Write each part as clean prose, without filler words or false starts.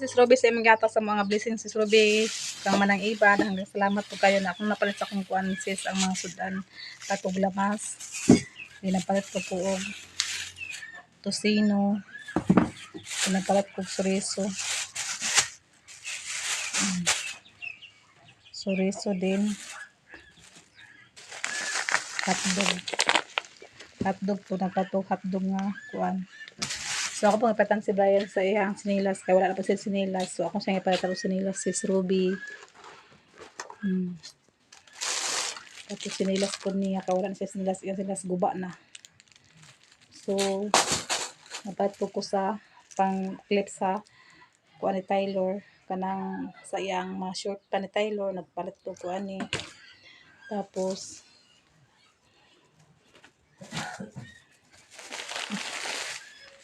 Sis Ruby sa imong gata sa mga blessings sis Ruby kang manang iba hanggang salamat po kayo na akong napalit sa akong kuan sis ang mga sudan katong lamas dinapalit ko po og tosino dinapalit ko chorizo chorizo din hotdog po nagpatog hotdog nga kuan. So ako pong ipatan si Brian sa iyang sinilas kaya wala na pa siya sinilas. So ako siya ipatan ko sinilas sis Ruby. Tapos sinilas po niya kaya wala na siya sinilas. Iyang sinilas guba na. So napalit ko sa pang clip sa kuan ni Taylor kanang sa iyang mga short pa ni Taylor nagpalit ko kuan ni. Tapos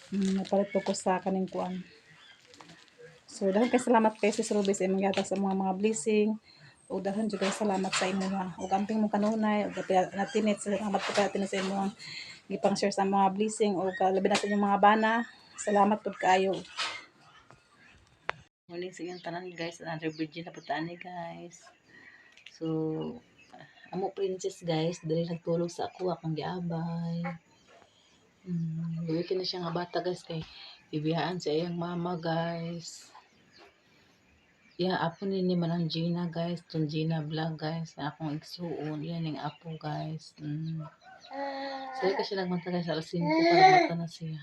napalit ko sa kaning kuan. So dahil kay salamat kay sis Ruby sa imong yata sa mga blessing. O dahil juga salamat sa imo nga. O amping mo kanunay, o natinit salamat po natin sa imo gipang share sa mga blessing o labi natin yung mga bana. Salamat po kaayo. Morning sa inyong tanan guys, another video na putaan ni guys. So amo princess guys, dali nagtulog sa ako akong giabay. Buwikin na siya nga bata guys kay ibihaan sa iyang mama guys. Apo ni manang Gina guys, tong Gina vlog guys, na akong igsuon, yan yung apo guys. So kasi nagmanta guys, alas 5 para mata na siya.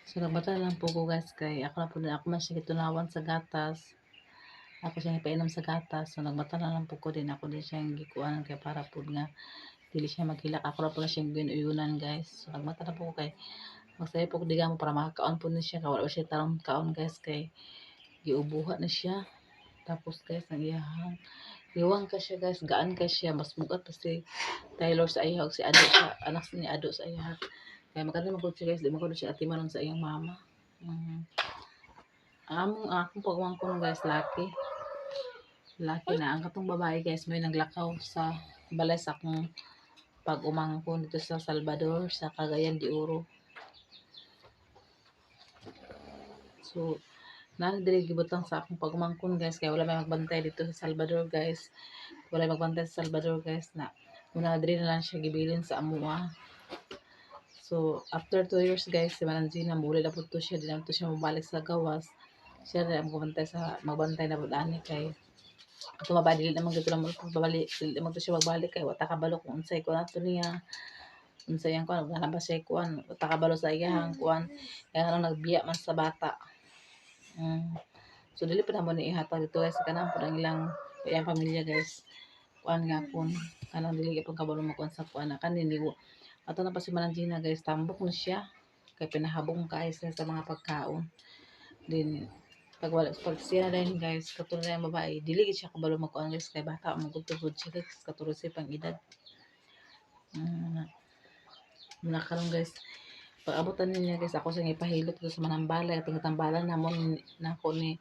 So nagbata lang po ko guys kay ako man siya gitunawan sa gatas. Ako siya ipainom sa gatas. So nagbata na lang po ko din ako din siya gikuan kay para po nga dili siya maghilak. Ako na po na siyang ginuyunan guys. So nagbata na po ko kay magsaya po ko digamo para makakaon po na siya. Kawala siya tarong kaon guys kay giubuha na siya. Tapos guys ang iyahang iwang ka siya guys, gaan ka siya, mas mugat pa si Taylor sa iya si Ado siya, anak ni Ado sa iya. Kaya maganda magod siya guys, di magod siya atimanon sa iyang mama. Akong pagwangkon guys, laki na ang katong babae guys may naglakaw sa balay sa akong pag-umangkon dito sa Salvador sa Cagayan de Oro. So dili gibutang sa akong pagumangkon guys kaya wala may magbantay dito sa Salvador guys. Wala magbantay sa Salvador guys na muna diri na lang siya gibilin sa amuha. So after 2 years guys si Mananzina muli na po to siya di na to siya mabalik sa gawas. Siya na magbantay na budani kay ato mabali dili naman gito lang babalik dili naman to siya magbalik kay wata kabalo kung unsay ko nato niya. Unsay ang kuan wala ba siya kuan wata kabalo sa iyang kuan kaya nagbiya man sa bata. So dili pa naman ni ihatag dito guys kanang po ang ilang pamilya guys kuan nga pon kanang dili gyud kabalo mo kuan sa kuan kanin liwo ato na pa si Mananjina guys tambok na siya kay pinahabong kaayos sa mga pagkaon din pag siya na din guys katulad ng babae dili gyud siya kabalo magkuan guys kay bata mo gud siya guys katulad sa pang edad karon guys pag-abutan niya guys ako sa ipahilot ko sa manambalay at tambalan namon nako ni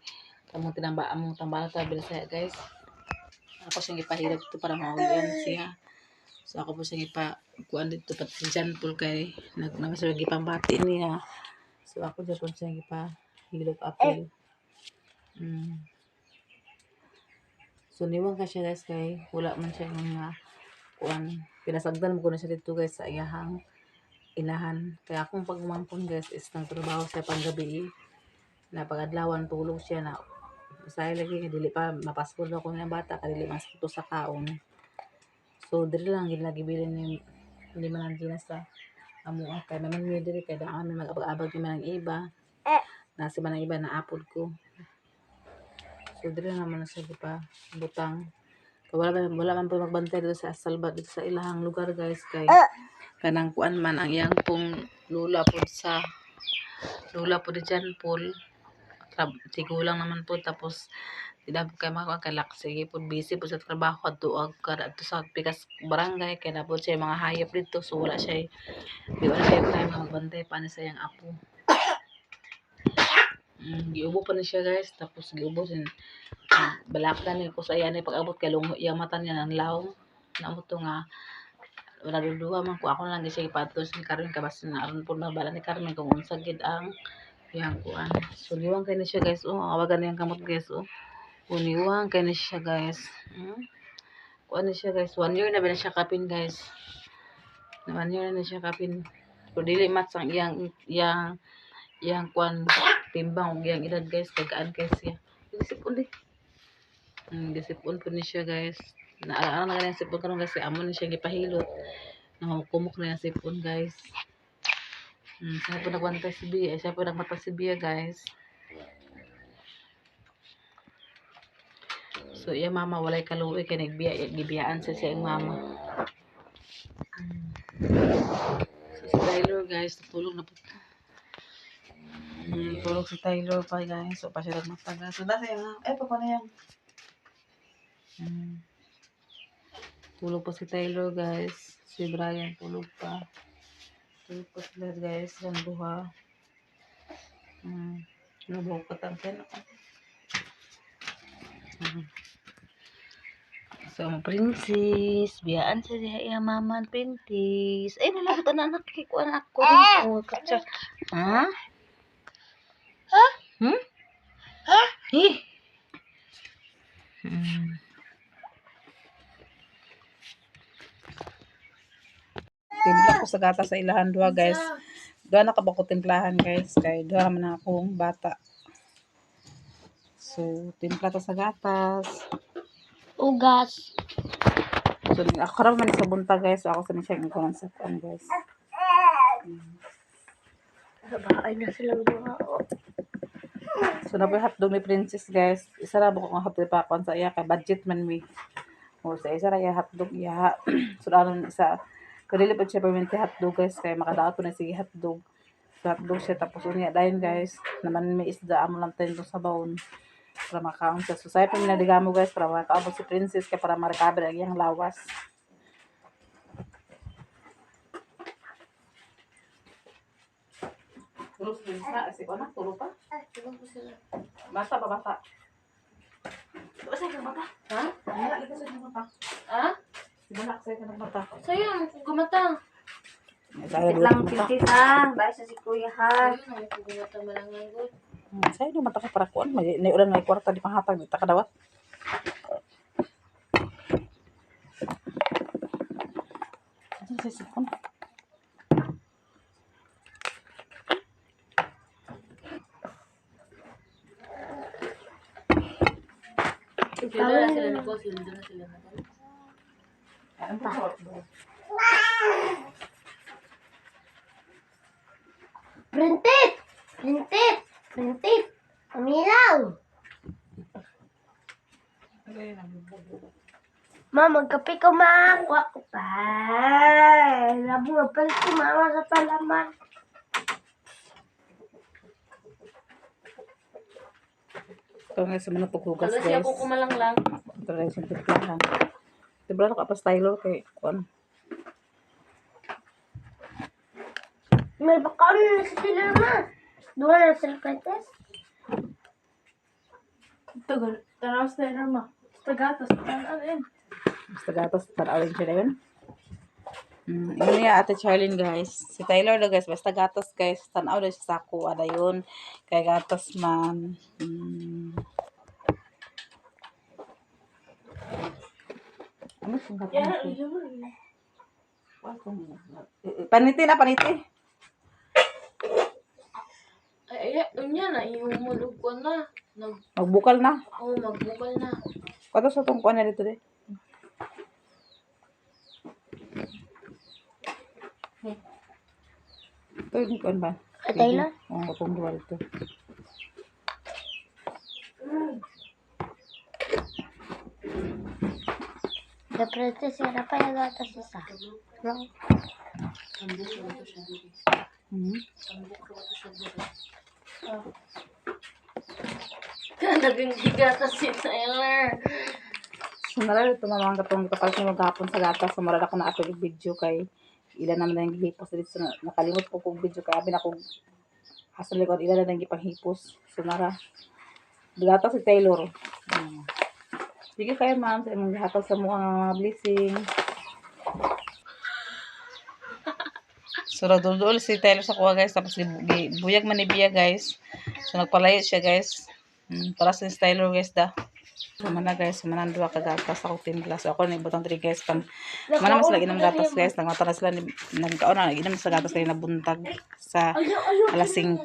among tambala ta Bisaya guys ako sa ipahilot ito para maulian siya so ako po sa kuan dito pat si John Paul kay nagmasag gipambati niya so ako jud po sa ipahilot apil so niwang ka siya guys kay wala man siya nga kuan pinasagdan mo ko na siya dito guys sa iyahang inahan. Kaya akong pagmangkon guys is nagtrabaho sa panggabi na pagadlawan tulog siya na say lagi dili pa mapaskol ako ng bata kadili mas puto sa kaon. So diri lang gid lagi bilin ni Mananjina sa amo kay naman mi diri kay daan mi mag-abag ni manang iba. Na si manang iba na apod ko. So diri naman sa pa butang. Wala man po magbantay dito sa Salvador dito sa ilahang lugar guys kay kanang kuan man ang iyang pong lula po di John Paul tigulang naman po tapos tidak po kay mga kalak sige po busy po sa trabaho at tuag kada to sa pikas barangay kay na po siya mga hayop dito so wala siya di wala siya time magbantay pa ni sa iyang apo giubo pa ni siya guys tapos giubo din balakdan ni ko sa iya ni pag-abot kay lungo iyang mata niya nang laom na mo to nga wala duduha man ko ako na lang siya ipatos ni Carmen kabas na aron po mabala ni Carmen kung unsa gid ang yang kuan. So niwang kay ni siya guys. Oh, awagan niyang kamot guys. Oh, uniwang kay ni siya guys. Kuan ni siya guys. 1 year na ba na siya kapin guys. 1 year na siya kapin. Pero dili match ang iyang kuan timbang ug iyang edad guys. Kagaan kay siya. Gisipon di. Gisipon po ni siya guys. Naalala na ganyan sipon karon guys. Amo ni siya gipahilot. Kumok na yung sipon guys. Siya po nagwantay si Bia. Siya po nagmata si Bia guys. So iya mama walay kaluoy kay gibiyaan sa siya ang mama. So si Tyler guys, tutulog na po. Tulog si Tyler pa guys. So pa siya nagmataga. So dati pa na yan. Tulog pa si Tyler guys. Si Brian tulog pa. Tulog pa sila guys. Yan buha. Nabuha ka tangkin. So, princess, biyaan sa diha iya maman princess. Ay, nalabot na anak kay kuan ako. Oh, katsa. Ha? Ha? Ha? Eh. Timpla ko sa gata sa ilahan duha guys. Duha na kabako timplahan guys. Kay duha man akong bata. So, timpla to sa gatas. Ugas. So, ako karam man sa bunta guys. So, ako sa nisya ng sa kuan guys. Ay na silang buha. So, napoy hotdog ni princess guys. Isa ra ko nga hotdog pa kon sa iya kay budget man mi. O sa isa ra iya hotdog iya. So, aron isa kadili pa siya permanente hotdog guys kay makadaot po na sige hotdog. So, hotdog siya tapos unya dayon guys. Naman may isda amo lang tayo sa bawon. Para makaon siya. So, sayo pa minadigamo guys para makaabot si princess kaya para ma-recover ang iyang lawas. Tulog si princess na. Asik ko na. Tulog pa. Bata ba bata? Diba sa'yo kang bata? Ha? Wala ito sa'yo kang bata. Ha? Diba na sa'yo kang bata? Sayang, gumata. Sa'yo Lang mata. pintis ha. Bye sa si kuya ha. Ayun, gumata malanganggot. Sa'yo yung mata ka para kuan. May ulan may kwarta di panghatag. Di takadawat. Sa'yo sa'yo sipon. Sila na sila ni ko. Sila na sila na ko. Ano pa? Printit! Printit! Printit! Umilaw! Ma, magkape ko ma. Kuha ko pa. Labo nga pala si mama sa palaman. Ito nga sa mga paghugas Wala siya guys. ko kumalang lang. Ito rin sa tiplahan. Diba na ka pa stylo kay kuan. May baka na sa sila ma. Doon na sila Printis. Tagal. Tarawas na yun ma. Tagatas. Ano Basta gatas, tarawin siya na yun. Yun niya ate Charlene guys. Si Tyler na guys, basta gatas guys. Tanaw na siya sa ako. Ada yun. Kay gatas man. Ano siya gatas? Paniti na, paniti. Ay, unya na. Ihumulog ko na. Magbukal na. Magbukal na. Kato sa itong kuan na dito de. Ito yung kuan ba? Tyler? Oo, itong duwa dito. The Princess, yana pa yung gatas isa. No? Naging gatas si Tyler. So, nalang ito naman katong kapal siya maghapon sa gatas. So, marala ko na ako yung video kay ilan naman na yung gihipos dito. So, nakalimot ko kong video kaya abin ako asa likod ilan na yung gipanghipos. So, nara. Gatas si Taylor. Sige kayo ma'am sa imong gatas sa mga blessing. So, nagdudul si Tyler sa kuha, guys. Tapos, buyag man ni Bia, guys. So, nagpalayo siya, guys. Para sa Tyler, guys, da. So, mana, guys. Manandua kagatas ako timpla. So, ako nibutang 3, guys. Mana mas lagi ng gatas, guys. Nagmata na sila. Nagkaon na. Nag-inam sa gatas kayo nabuntag sa alas 5.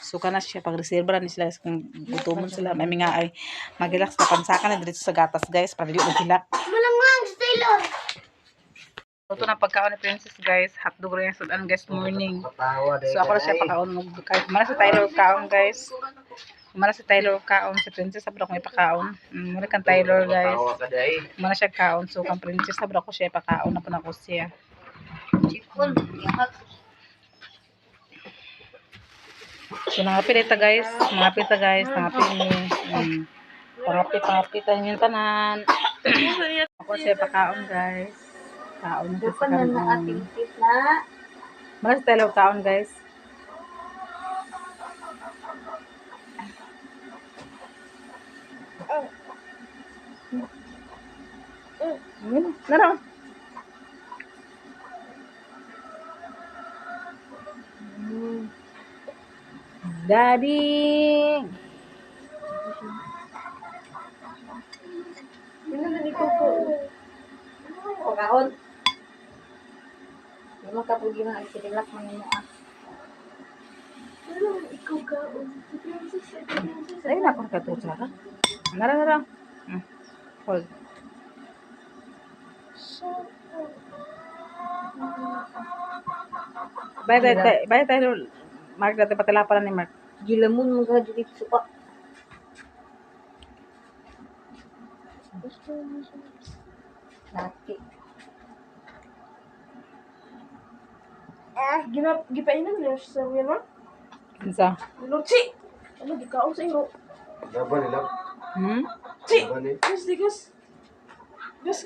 So, kana siya. Pag-reserve na sila, guys. Kung gutumon sila. May mga ay mag-relax na pansakan na dito sa gatas, guys. Para dito mag-hilak. Malangang Taylor. Ito na pagkaon ni Princess, guys. Hotdog rin yung sudan, guys, morning. So, ako na siya pakaon. Mana si Tyler kaon, guys. Mana si Tyler kaon. Si Princess, sabi ako may pakaon. Muna kang Tyler, guys. Mana siya kaon. So, kang Princess, sabi ako siya pakaon. Na po na ko siya. Chikon. Yahat. So, nangapit ito, guys. Nangapit ito, guys. Nangapit ni. Pangapit yung tanan. Ako siya pakaon, guys. Kaon na sa Dapan na ating tita. Mana si Tyler kaon, guys. Nara. Daddy. Ano na ni Coco? Pagkaon. Yung makapugi na isilak man mo ah. Ano ikaw kaon? Si Princess. Ay, nakon ka to, Sarah. Nara. Hold. Bye tayo. Mark natin patilaparan ni Mark. Gilamon mo ka dito suka. Lati. Gipainan niya sa uyan mo? Kinsa? Luchi! Ano, gikaon sa iyo? Laban nila. Chi! Laban eh. Gus! Gus!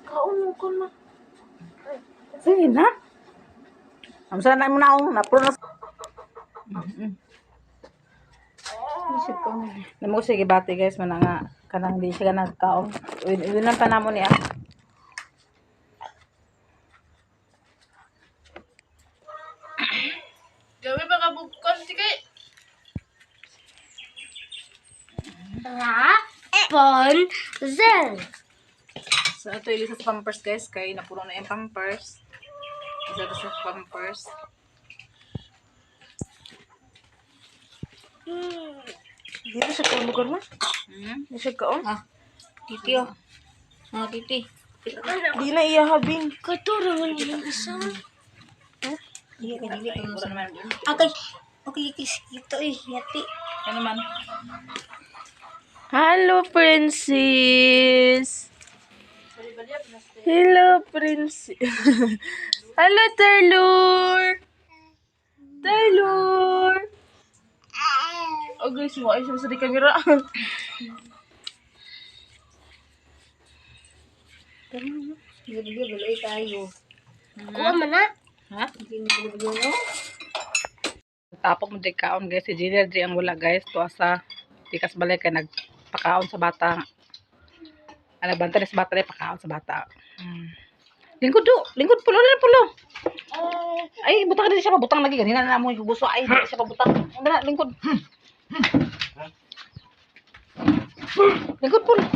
Kaon mo ko na. Sige na. Amsa na mo na akong napro na. Isip ko na. Namo sige bati, guys, man nga kanang di siya nagkaon. Uwi pa namo niya. Gabi ba kabukon si kay? Rapunzel. So ito ilisa sa pampers, guys, kay napuno na yung pampers. Isa sa pampers. Dito sa kaon lugar mo? Di siya kaon? Titi oh. Ah, titi. Di na iya habing. Katuro man yung isa. Iya ka dili ko Ano naman? Okay, ito yati. Ano man? Hello, Princess. Hello, Princess. Hello, Taylor. Oh, guys, mo ay siya sa di kamera. Dili balay tayo. Kuha man na. Ha? Dili no. Tapok mo di kaon, guys. Si Junior di ang wala, guys. Tuwa sa tikas balay kay nagpakaon sa bata. Nagbanta sa bata rin, pakaon sa bata. Lingkod pulo. Ay, butang ka din siya pabutang lagi. Ganina na mo yung gusto. Ay, hindi siya pabutang. Lingkod. Lingkod pulo.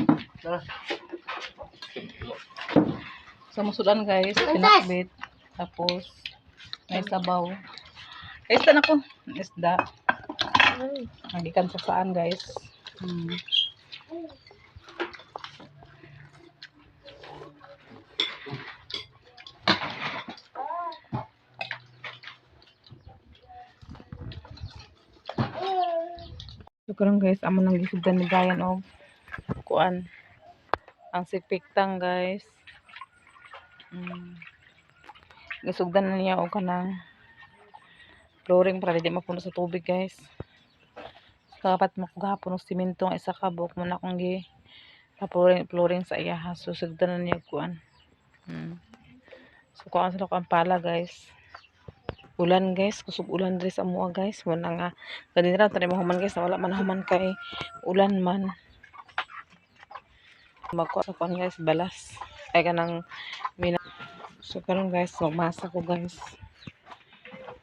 So, musudan, guys. Pinakbit. Tapos, may sabaw. Isda na ko. Isda. Nagikan sa saan, guys. So, karon, guys, amo nang gisugdan ni Dayan og kuan. Ang sipiktang, guys. Gisugdan na niya og kanang flooring para di mapuno sa tubig, guys. Kapat mo kung gahapon ng simento ang isa ka buhok mo na akong flooring sa iya, ha. So, sugdan na niya kuan. So, kuan sila ko ang pala, guys. Ulan, guys. Kusog ulan diri sa mua, guys. Wala nga. Ganun rin. Tanay mahuman, guys. Wala man human kay ulan man. Magkuha sa kuan, guys. Balas. Ay, kanang So karon guys, magmasa ko guys.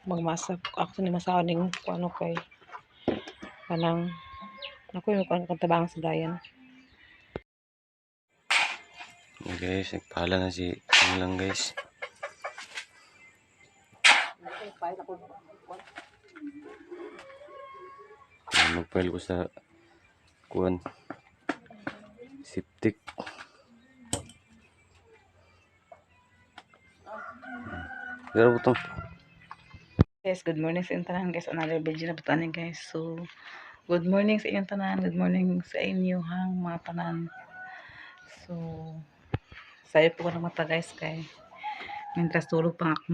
Magmasa ako ni masawa ning ano kay kanang ako yung kantabang sa Brian. Guys, nagpala na si ano lang guys. Magpile ko sa kuan septic. Pero butong Guys, good morning sa inyong tanan guys. Another video na butanin guys. So, good morning sa inyong tanan. Good morning sa inyo hang mga tanan. So, sayo po ko ng mata guys kay mientras tulog pa ako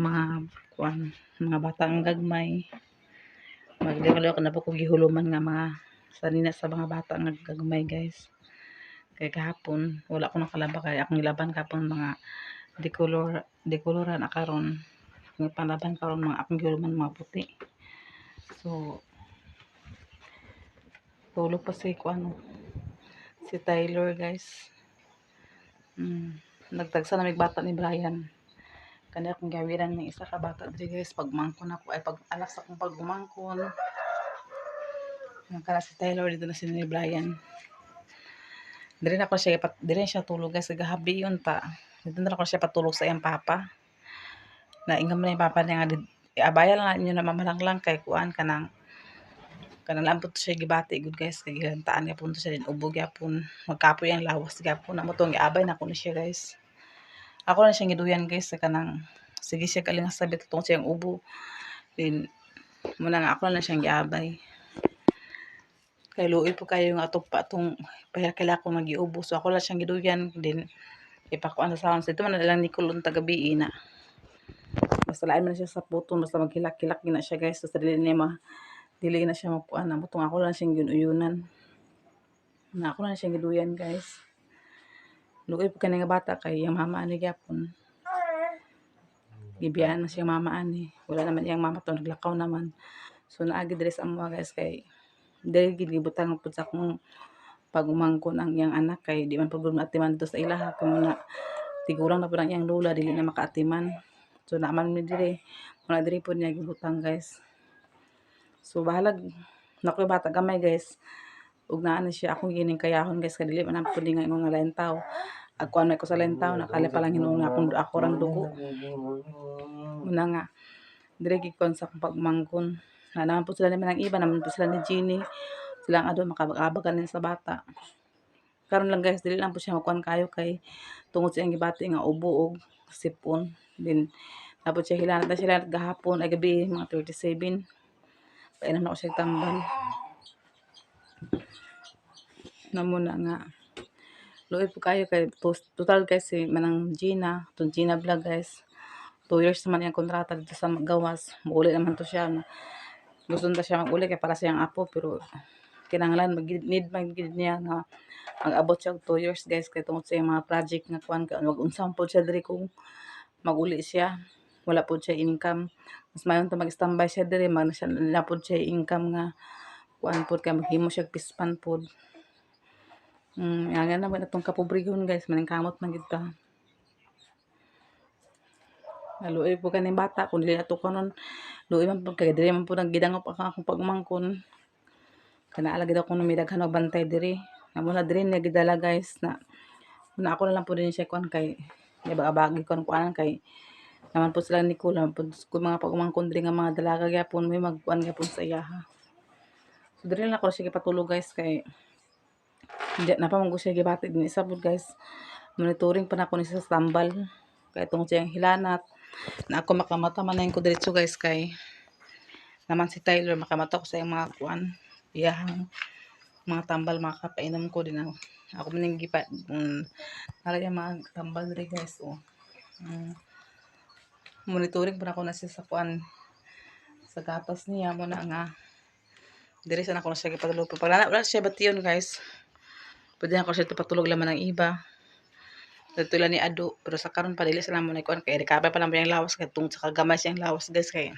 mga batang gagmay. Magdimalo ko na po kong gihuluman nga mga sanina sa mga bata nga gagmay guys. Kay kahapon wala ko nakalaba kay akong ilaban kahapon mga dekoloran akaron ng panlaban karon mga akong gihuluman mga puti. So tulog pa si si Tyler guys. Nagtagsa na may bata ni Brian. Kani akong gawiran ng isa ka bata diri guys pagmangkon ako ay pag anak sa akong pagmangkon. Kana si Tyler dito na si ni Brian. Diri na ko siya tulog guys gabi yun ta. Dito na ako siya patulog sa iyang papa. Naingam na yung papa niya nga abaya lang inyo na mamalanglang kay kuan kanang lang po siya gibati good guys kay gilantaan nga punto siya din ubog yapon magkapoy ang lawas gyapon na mo tong giabay na ko ni siya guys. Ako na siyang giduyan guys sa kanang sige siya kaling sabi tong siyang ubo. Din muna nga ako na siyang giabay. Kay luoy po kayo nga tupa tong pahirkala ko magiubo so ako lang siyang giduyan din ipakuan sa sounds ito man na lang ni kulon tagabi na. Basta lain man siya sa puton basta maghilak-hilak gina siya guys so sa dili na siya mapuan na butong ako lang siyang ginuyunan na ako lang siyang giduyan guys. Luoy po kani nga bata kay yung mama ani gyapon gibiyaan na siya mama ani wala naman iyang mama to naglakaw naman so naagi diri sa amo guys kay dili gid gibutang pud sa akong pagumangkon ang iyang anak kay di man pud maatiman dito sa ilaha kay muna tigurang na pud ang iyang lola dili na makaatiman so naaman mi diri muna diri pud niya gibutang guys. So bahalag nakoy bata gamay guys ug naa na siya akong gining kayahon guys kay dili man pud nga ingon nga lentaw agkuan na ko sa lentaw nakali pa lang hinuon nga ako rang dugo muna nga dire gid kon sa akong pagmangkon na naman po sila ni manang iba naman po sila ni Jenny silang adto makabag-abagan sa bata karon lang guys dili lang po siya makuan kayo kay tungod sa iyang gibati nga ubo og sipon din napod siya hilanat na sila gahapon ay gabi mga 37 painan na ko siya tambal na muna nga luoy po kayo kay total guys si manang Gina tong Gina vlog guys 2 years naman yung kontrata dito sa gawas muuli naman to siya na gusto na siya mag-uli kay para siyang apo pero kinahanglan need magid niya nga mag-abot siya og 2 years guys kay tungod sa mga project nga kuan wag unsam pod siya diri kung mag-uli siya wala pod siya income mas mayon to mag-standby siya diri man siya na pod siya income nga kuan pod kay maghimo siya pispan pod nga naman itong kapobrehon guys maningkamot man gid ka luoy po kaning bata kun dili ato kanon luoy man po kay diri man po nagidangop akong pagmangkon kana lagi daw kuno may daghan og bantay diri amo na diri niya gidala guys na ako na lang po din siya kuan kay abagi kuan kay naman po sila ni Kula po kung mga pagmangkon diri nga mga dalaga gyapon may magkuan gyapon sa iyaha so diri na ako siya gipatulog guys kay hindi na pa mong siya gibati din isa po guys monitoring pa na ako ni sa tambal kay tungod siyang hilanat na ako makamata man na ko diretso guys kay naman si Tyler makamata ko sa iyang mga kuan iyahang mga tambal mga kapainom ko din ako maning gipa nalagay mga tambal diri guys monitoring pa na ako na siya sa kuan sa gatas niya mo na nga diri sa na ko na siya gipatulog pag wala siya bation guys pwede na ko siya patulog laman ng iba dito lang ni Ado pero sa karon pa dili sila mo na kuan kay recover pa lang yung lawas kay tungod sa kagamay siyang lawas guys kay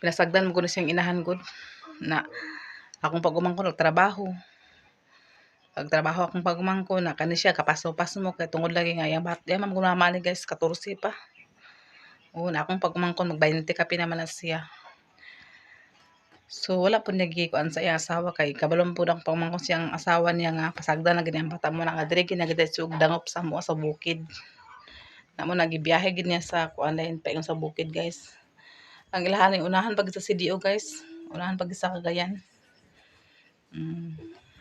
pinasagdan mo ko na siyang inahan gud na akong pagumangkon og trabaho Pagtrabaho akong pagmangko na kani siya kapaso-paso mo kay tungod lagi nga yang bat yang mamani guys 14 pa. Oo, na akong pagmangkon mag 20 ka naman na siya. So wala po nagikuan sa iyang asawa kay kabalon po akong pagmangkon siyang asawa niya nga pasagdan na gid ang bata mo na nga diri ginagid sug dangop sa mo sa bukid. Na mo nagibiyahe gid niya sa kuan lain pa sa bukid guys. Ang ilahan yung unahan pag sa CDO guys. Unahan pag sa Cagayan.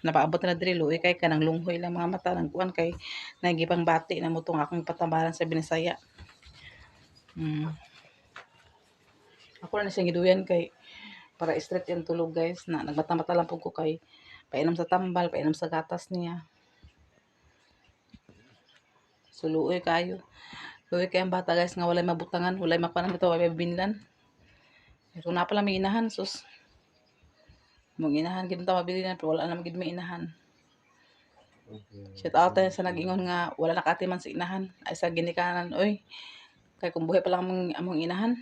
Napaabot na diri luoy kay kanang lunghoy lang mga mata nang kuan kay nagipang bati na mo tong akong patambaran sa Binisaya. Ako na siyang giduyan kay para straight yung tulog guys na nagbata-bata lang po ko kay painom sa tambal, painom sa gatas niya. So luoy kayo. Luoy kay ang bata guys nga walay mabutangan, walay makuanan bitaw walay binlan. So na pala may inahan sus. Mong inahan gid ta mabilinan pero wala na magid may inahan. Shout out tayo sa nag-ingon nga wala nakatiman sa inahan ay sa ginikanan oy. Kay kung buhay pa lang among inahan.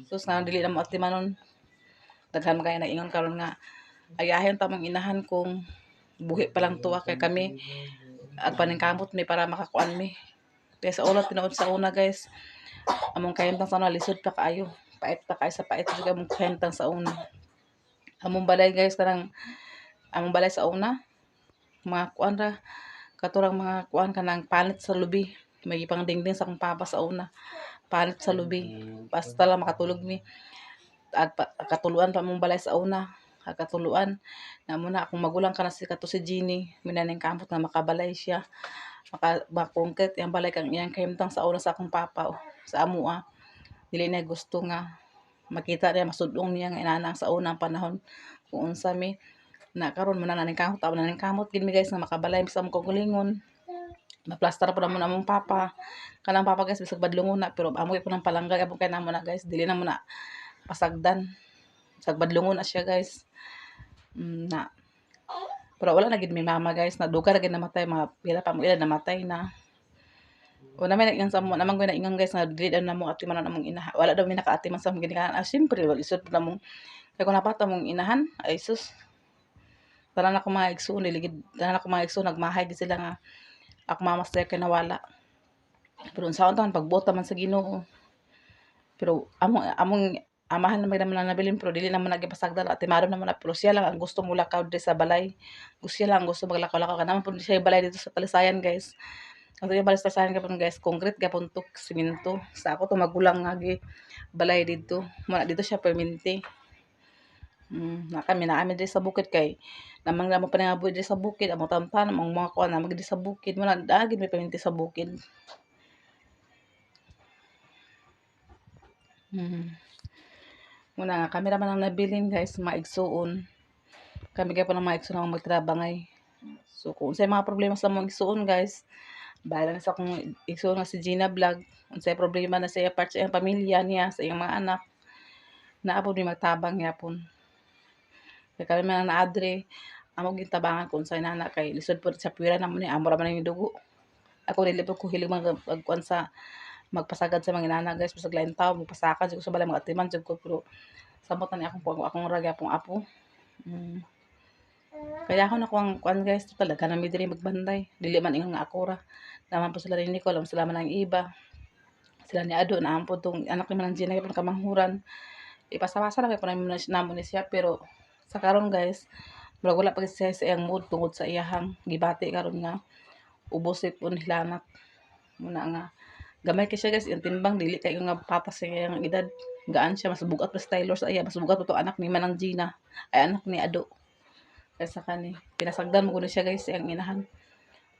Sus nga dili na mo atimanon. Daghan kay naingon karon nga ayahin ta mong inahan kung buhi pa lang tuwa kay kami at paningkamot mi para makakuan mi. Kaya sa ulat tinuod sa una guys. Among kahimtang sa una lisod pa kaayo. Pait pa kay sa pait jud among kahimtang sa una. Among balay guys karang among balay sa una mga kuan ra katurang mga kuan kanang panit sa lubi. May ipang dingding sa akong papa sa una. Panit sa lubi. Basta lang makatulog mi. At katuluan pa mong balay sa una. Katuluan na muna akong magulang ka na si kato si Jeannie. Minaning kamot na makabalay siya. Makongket yung balay kang iyang kahimtang sa una sa akong papa. Sa amua. Dili na gusto nga makita niya masudong niya nga inanang sa unang panahon kung unsa mi na karon mo na naning kamot taon naning kamot gid mi guys nga makabalay sa among kagulingon maplastar po na mo among papa kanang papa guys bisag badlungon na pero amo ko nang palanggay abong kay namo na guys dili na mo na pasagdan bisag badlungon na siya guys na pero wala na gid mi mama guys na duga ra gid namatay mga pila pa mo ila namatay na o naman nag sa mo naman ko na ingon guys na dili daw namo atiman namong inahan wala daw mi nakaatiman sa mga ginikanan syempre wala isod na mong kay kung napata mong inahan ay sus tanan ako mga igsoon niligid tanan ako mga igsoon nagmahay gid sila nga ako mamaster kay nawala pero unsaon taon pagbota man sa Ginoo pero among amahan na magdaman na nabilin pero dili naman nagipasagdan at timadon naman na pero siya lang ang gusto mula lakaw di sa balay gusto siya lang ang gusto maglakaw-lakaw ka naman po siya yung balay dito sa Palisayan guys ang yung balay sa Palisayan kapon guys concrete kapon tuk simento sa ako to magulang nga gi balay dito muna dito siya perminti na kami na amin diri sa bukid kay namang namo pa nga diri sa bukid amo tamtan among mga kuan na magdi sa bukid mo na dagid may perminti sa bukid. Muna nga kami raman ang nabilin guys maigsuon. Kami kay pa nang maigsuon ang magtrabangay. So kung unsay mga problema sa mga igsuon guys, bahala na sa akong igsuon nga si Gina Vlog. Unsay problema na sa iya part sa iyang pamilya niya, sa iyang mga anak. Naapod ni magtabang yapon. Kaya kami man naadre amo gintabangan kung sa nana kay lisod po sa pira na mo ni amo ra man yung dugo. Ako dili po ko hilig magkuan sa magpasagad sa mga nana guys bisag lain tawo magpasakad jud ko sa balay mga atiman jud ko pero samot na ni akong ragya pong apo. Kaya ako na kuang kuan guys talaga na mi diri magbanday dili man ingon nga ako ra naman po sila rin ko alam sila man ang iba sila ni Ado na ampo tong anak ni man Gina kay kamanghuran ipasawasa lang kay kuno namo ni siya pero sa karon guys murag wala pa siya sa iyang mood tungod sa iyahang gibati karon nga ubos po nilanat muna nga gamay kay siya guys yung timbang dili kay nga patas sa iyang edad gaan siya mas bugat pa Taylor sa iya mas bugat pa to anak ni Manang Gina ay anak ni Ado kaysa kani pinasagdan mo kuno siya guys sa iyang inahan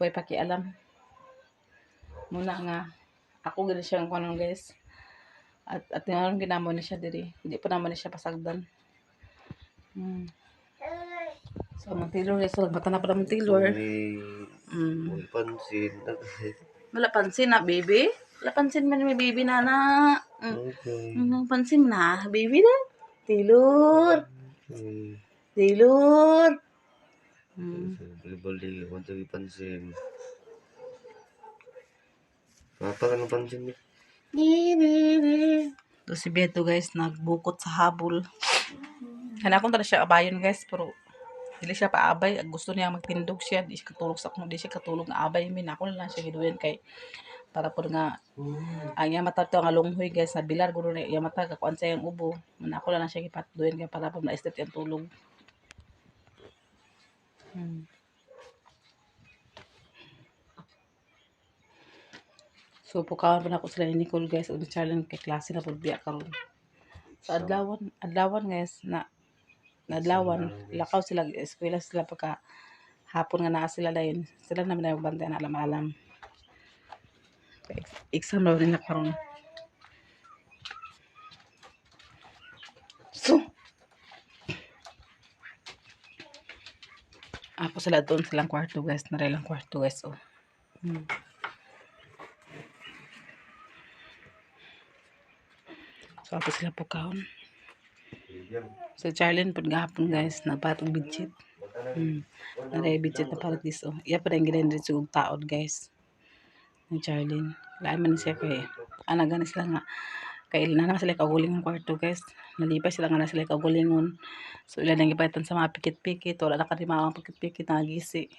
way pakialam muna nga ako gid siya kuno guys at naman ginamo na siya diri hindi pa naman siya pasagdan. So, mga Taylor, so, nagbata na pala mga Taylor. May pansin. Wala pansin na, baby. Wala pansin man may baby na na. Okay. Pansin na, baby na. Taylor. Taylor. Bali, kung ito pansin. Parang pansin niya. So, si Beto guys, nagbukot sa habol. Kaya akong tala siya abayon guys, pero Dili siya paabay, gusto niya magtindog siya, di siya katulog sa kuno, di siya katulog nga abay min ako na lang siya giduyen kay para pud nga ang iya mata to nga lunghoy guys na bilar guro na iya mata kakuan sa iyang ubo. Man ako na lang siya gipatduyen kay para pud ma-estet yung tulog. Hmm. So pukawan pa na ako sila ni Nicole guys ug ni Charlene kay klase na pud biya karon. Sa adlawan guys na adlawan lakaw sila eskwela sila pagka hapon nga naa sila dayon. Sila na man bantay na alam-alam. Exam na nila karon. So ako sila doon silang kwarto guys, narilang kwarto guys oh. Hmm. So ako sila pukaon. So Charlene pud gahapon guys nagpatong bidget. Naray bidget na para this oh. Iya pa rin gidan dito og taod guys. Ni Charlene. Lain man siya kay ana gani sila nga kay na naman sila kaguling ng kwarto guys. Nalipay sila nga na sila kagulingon. So ila nang gipaitan sa mga pikit-pikit wala na kanimaang pikit-pikit na gisi.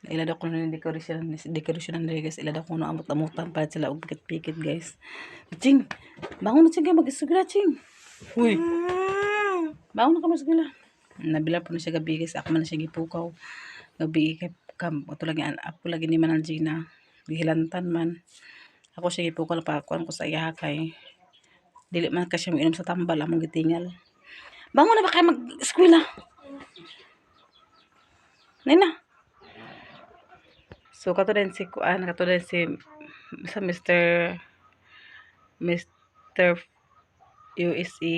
Ila daw kuno ng dekorasyon na guys. Ila daw kuno amot-amutan para sila og pikit-pikit guys. Ching, bangon na Ching mag-eskwela Ching. Uy. Bangon na ka mag-eskwela. Nabila po na siya gabi guys. Ako man na siya gipukaw. Gabi kay ato lagi ako lagi ni Manangina. Gihilantan man. Ako siya gipukaw pa kuan ko sa iya kay dili man ka siya miinom sa tambal among gitingal. Bangon na ba kay mag-eskwela? Nina. So kato din si sa Mr. USE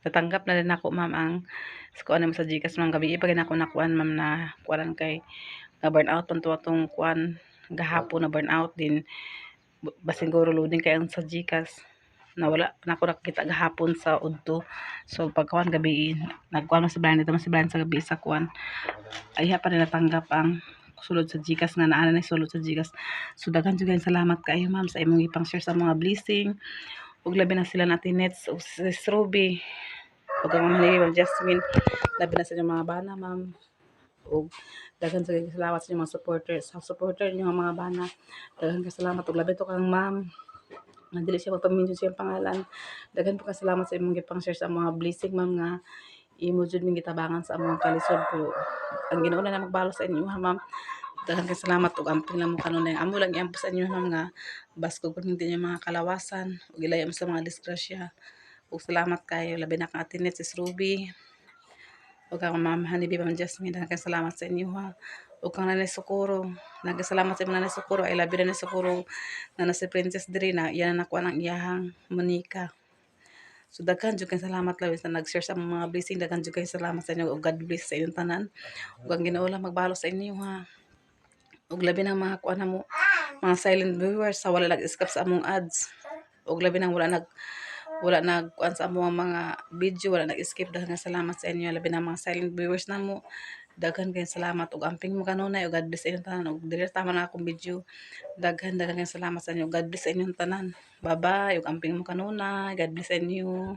natanggap na din ako ma'am ang kuan mo sa Gcash ng gabi ipagin ako na kuan ma'am na kuan kay na burnout panto atong kuan gahapon na burnout din basing guro loading kay ang sa Gcash nawala na ako nakita gahapon sa udto. So pagkuan gabi nagkuan sa blind dito mas blind sa gabi sa kuan ay pa rin natanggap ang sulod sa Gcash nga naa na sulod sa Gcash. So daghan jud salamat kaayo ma'am sa imong ipang share sa mga blessing. Ug labi na sila natin Nets ug si Ruby. Ug ang mga Jasmine, labi na sa inyong mga bana ma'am. Ug daghan sa salamat sa inyong mga supporter niyo mga bana. Daghan ka salamat ug labi to kang ma'am. Dili siya magpa-mention siyang pangalan. Daghan po ka salamat sa imong gipang share sa mga blessing ma'am nga imo jud ning gitabangan sa among kalisod pero ang Ginoo na magbalo sa inyo ha ma'am. Daghan kay salamat ug amping lang mo kanunay amo lang iampo sa inyo ma'am nga basko kun hindi niyo mga kalawasan ug ilayam sa mga disgrasya ug salamat kayo labi na kang atinet sis Ruby ug ang ma'am Hanibi Ma'am Jasmine daghan kay salamat sa inyo ha ug kang Nanay Socorro nagasalamat sa imong Nanay Socorro ay labi na Socorro na si Princess diri na iyan na nakuha ng iyahang Monica. So daghan jud kay salamat lawis na nag-share sa mga blessing daghan jud kay salamat sa inyo ug God bless sa inyong tanan ug ang Ginoo lang magbalo sa inyo ha ug labi nang mga kuan mo mga silent viewers sa wala nag-escape sa among ads ug labi nang wala nag kuan sa among mga video wala nag-escape daghan salamat sa inyo labi nang mga silent viewers namo daghan kay salamat ug amping mo kanunay ug God bless sa inyong tanan ug dili tama na akong video daghan kay salamat sa inyo God bless sa inyong tanan bye bye ug amping mo kanunay God bless sa inyo.